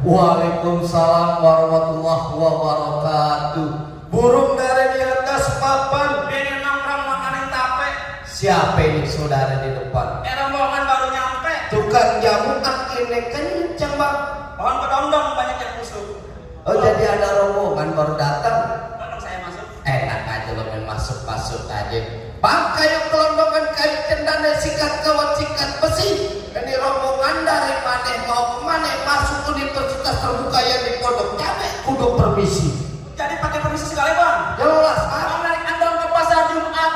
Waalaikumsalam warahmatullahi wabarakatuh. Burung dari di atas papan, ini nongkrong makanin tape. siapa ini saudara di depan? Rombongan baru nyampe. Tukang jamu akhirnya kenceng bang. Pohon kedondong banyak yang busuk. Oh jadi ada rombongan baru datang. Tolong saya masuk. Enak aja lo main masuk aja. Pakai yang kelondongan kayu cendana sikat kawat sikat besi. Ini rombongan dari mana mau kemana? Masuk universitas terbuka yang di Pondok Cabe. Kudu permisi. Jadi pakai permisi sekali bang. Jelas Abang narik andong ke pasar Jumat.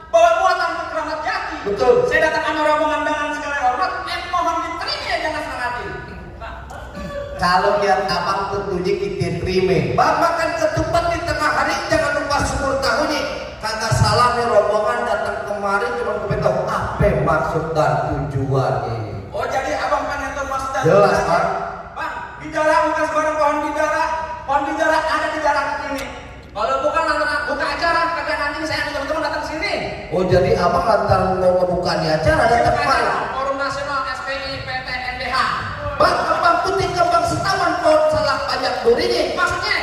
Bawa muatan ke Keramat Jati. betul. Saya datang sama rombongan dengan segala hormat. Mohon diterima ya jangan setengah hati. Kalau lihat abang tentunya kita terima. Bang makan ketupat di tengah hari jangan lupa syukur tahunnya. Kagak salah nih rombongan datang kemari cuma kita tahu apa maksud dan tujuannya. Oh jadi abang pengen tahu maksud dan Jelas tujuannya? Pak. Bang, bidara bukan sebarang pohon bidara. Pohon bidara ada di jalan ini. Kalau bukan buka acara, kagak nanti saya teman-teman datang sini. Oh jadi abang lantar mau ngebuka di acara datang kemari. Forum Nasional SPI PT NDH. Bang kembang putih kembang setawan pohon salah banyak durinya. Maksudnya?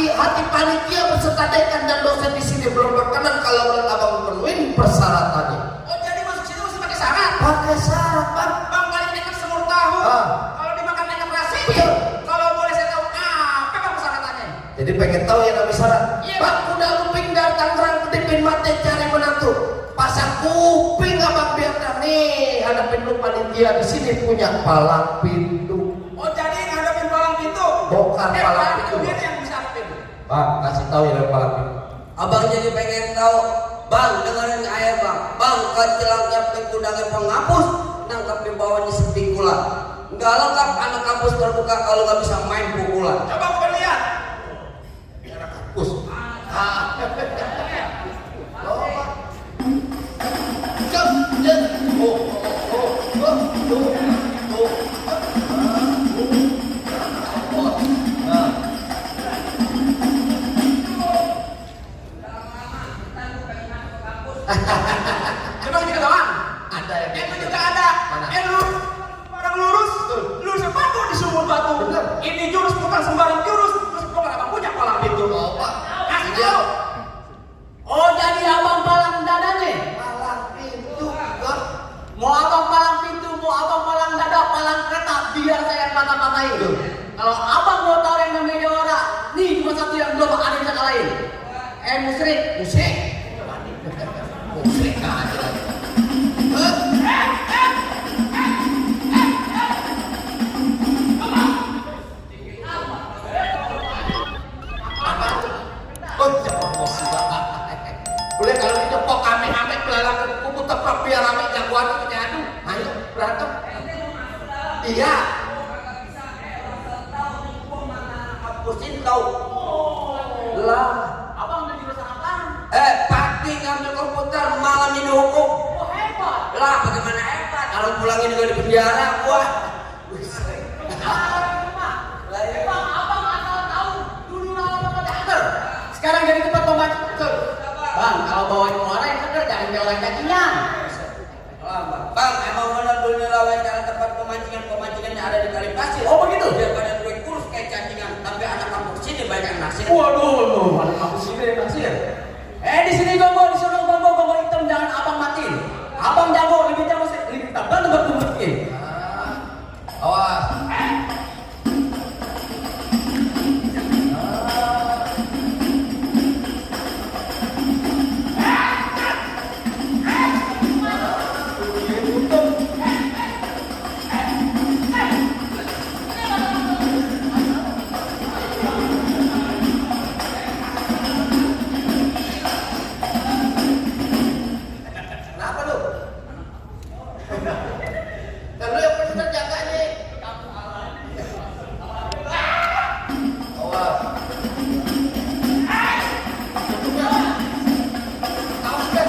Hati panitia beserta dekan dan dosen di sini belum berkenan kalau menurut abang memenuhi persyaratannya. Oh jadi masuk sini mesti pakai syarat? Pakai syarat bang. Bang paling nekat semur tahu. Kalau dimakan nekat rasanya. Betul. Kalau boleh saya tahu apa bang persyaratannya? Jadi pengen tahu ya nabi syarat. Iya, Bang udah luping dari Tangerang kedipin mati cari menantu. Pasang kuping abang biarkan nih hadapin lu panitia di sini punya palang pintu. Oh jadi ngadepin palang pintu? Bongkar palang pintu. Dia yang bisa hadapin. Bang kasih tahu ya palang pintu. Abang jadi pengen tahu, bang dengerin ayah bang, bang kecilangnya penggunaan penghapus, nangkap di bawahnya sepikula. Nggak lengkap anak kampus terbuka kalau nggak bisa main pukulan. Coba bukan lihat. Kus. Coba kita doang. Ada ya. Itu juga ada. Mana? Lurus. Barang lurus. Lurus batu di sumur batu. Bener. Ini jurus bukan sembarang jurus. Terus bukan abang punya palang pintu. Oh, Pak. Kasih tahu. Oh jadi abang palang dada nih? Palang pintu. Bang. Mau abang palang pintu, mau abang palang dada, palang kereta, biar saya patah-patahin. Kalau abang mau tahu yang namanya orang, nih cuma satu yang belum ada yang bisa kalahin. Musrik. Musrik aja lagi. Oh, jangan musibah. Boleh kalau dijepok ame-ame belalang kuku tepak biar ame jagoan kita adu. Ayo berantem. Iya. ngampusin tau. Lah, abang udah jurusan apaan? Pagi ngambil komputer, malam ini hukum. Oh hebat. Lah, bagaimana hebat? Kalau pulangin juga di penjara, gua. Bang, abang asal tahu dulu nama teater. Sekarang jadi tempat pemancing betul. Bang, kalau bawain muara yang seger jangan jalan kakinya. Bang, emang benar dulu lawan cara tempat pemancingan yang ada di Kali Pasir. Oh begitu? Biar badan gue kurus kayak cacingan, tapi anak kampung sini banyak yang nasir. Waduh, ada kampus sini yang nasir. Di sini gonggol, di sana gonggol hitam, jangan abang matiin. Abang jago, lebih tebal tempat kumpulin. Awas. Kenapa lu? Dan lu yang bener jaga nih. Awas. Awas kan.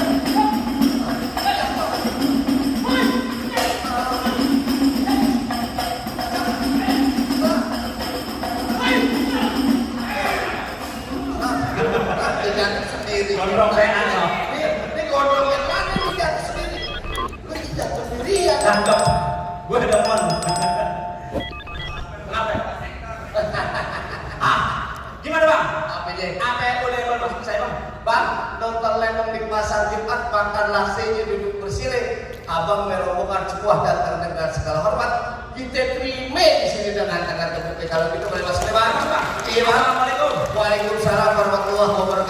Dia jatuh sendiri. Gondrong saya nanya. Ini gondrong yang mana lu jatuh sendiri? Lu jatuh sendirian. Cakep. Gue demen. Kenapa? Gimana bang? Apa dia? Apa yang boleh masuk saya bang? Bang, nonton lenong di pasar Jumat, makanlah senyum duduk bersile. Abang merombongan sebuah datang dengan segala hormat. Kita terima di sini dengan tangan terbuka. Kalau gitu boleh masuk ya bang? Iya bang. Assalamualaikum. Waalaikumsalam warahmatullahi wabarakatuh.